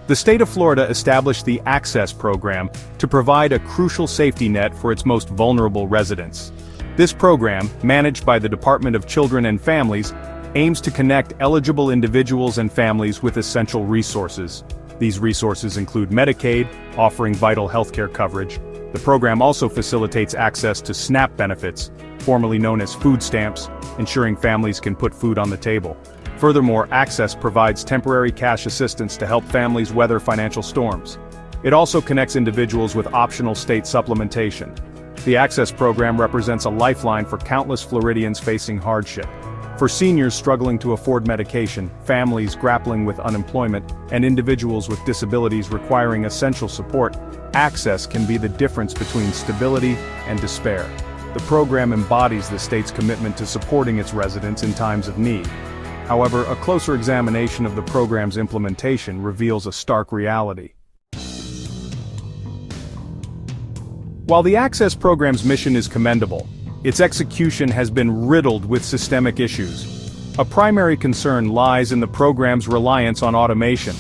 The state of Florida established the Access Program to provide a crucial safety net for its most vulnerable residents. This program, managed by the Department of Children and Families, aims to connect eligible individuals and families with essential resources. These resources include Medicaid, offering vital healthcare coverage. The program also facilitates access to SNAP benefits, formerly known as food stamps, ensuring families can put food on the table. Furthermore, Access provides temporary cash assistance to help families weather financial storms. It also connects individuals with optional state supplementation. The Access program represents a lifeline for countless Floridians facing hardship. For seniors struggling to afford medication, families grappling with unemployment, and individuals with disabilities requiring essential support, Access can be the difference between stability and despair. The program embodies the state's commitment to supporting its residents in times of need. However, a closer examination of the program's implementation reveals a stark reality. While the Access program's mission is commendable, its execution has been riddled with systemic issues. A primary concern lies in the program's reliance on automation.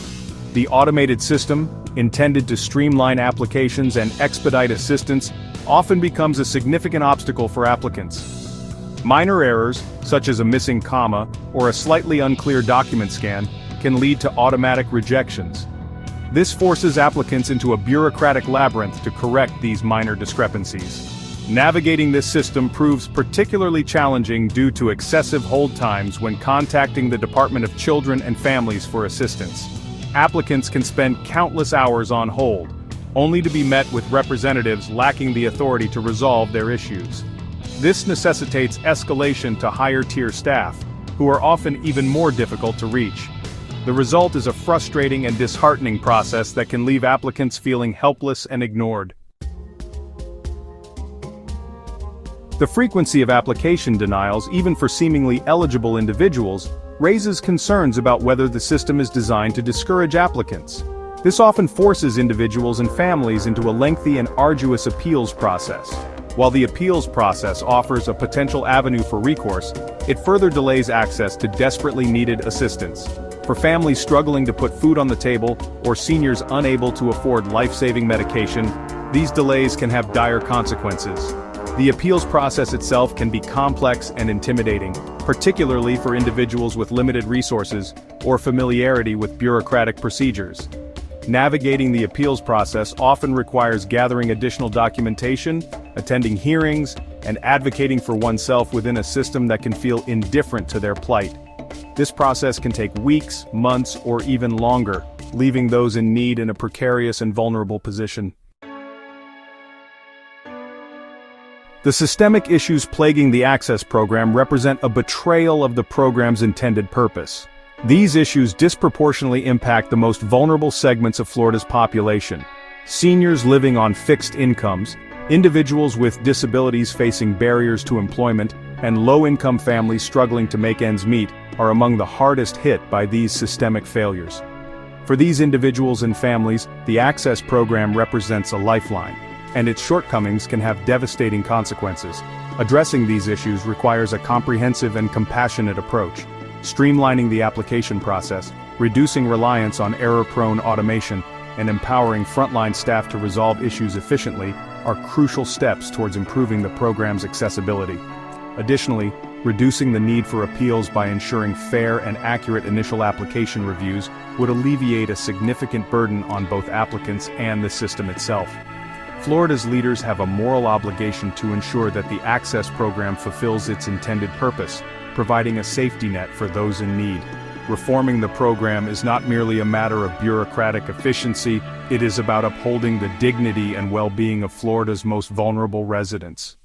The automated system, intended to streamline applications and expedite assistance, often becomes a significant obstacle for applicants. Minor errors, such as a missing comma or a slightly unclear document scan, can lead to automatic rejections. This forces applicants into a bureaucratic labyrinth to correct these minor discrepancies. Navigating this system proves particularly challenging due to excessive hold times when contacting the Department of Children and Families for assistance. Applicants can spend countless hours on hold, only to be met with representatives lacking the authority to resolve their issues. This necessitates escalation to higher-tier staff, who are often even more difficult to reach. The result is a frustrating and disheartening process that can leave applicants feeling helpless and ignored. The frequency of application denials, even for seemingly eligible individuals, raises concerns about whether the system is designed to discourage applicants. This often forces individuals and families into a lengthy and arduous appeals process. While the appeals process offers a potential avenue for recourse, it further delays access to desperately needed assistance. For families struggling to put food on the table, or seniors unable to afford life-saving medication, these delays can have dire consequences. The appeals process itself can be complex and intimidating, particularly for individuals with limited resources or familiarity with bureaucratic procedures. Navigating the appeals process often requires gathering additional documentation, attending hearings, and advocating for oneself within a system that can feel indifferent to their plight. This process can take weeks, months, or even longer, leaving those in need in a precarious and vulnerable position. The systemic issues plaguing the Access program represent a betrayal of the program's intended purpose. These issues disproportionately impact the most vulnerable segments of Florida's population: seniors living on fixed incomes, individuals with disabilities facing barriers to employment, and low-income families struggling to make ends meet are among the hardest hit by these systemic failures. For these individuals and families, the Access program represents a lifeline, and its shortcomings can have devastating consequences. Addressing these issues requires a comprehensive and compassionate approach. Streamlining the application process, reducing reliance on error-prone automation, and empowering frontline staff to resolve issues efficiently are crucial steps towards improving the program's accessibility. Additionally, reducing the need for appeals by ensuring fair and accurate initial application reviews would alleviate a significant burden on both applicants and the system itself. Florida's leaders have a moral obligation to ensure that the Access program fulfills its intended purpose, providing a safety net for those in need. Reforming the program is not merely a matter of bureaucratic efficiency, it is about upholding the dignity and well-being of Florida's most vulnerable residents.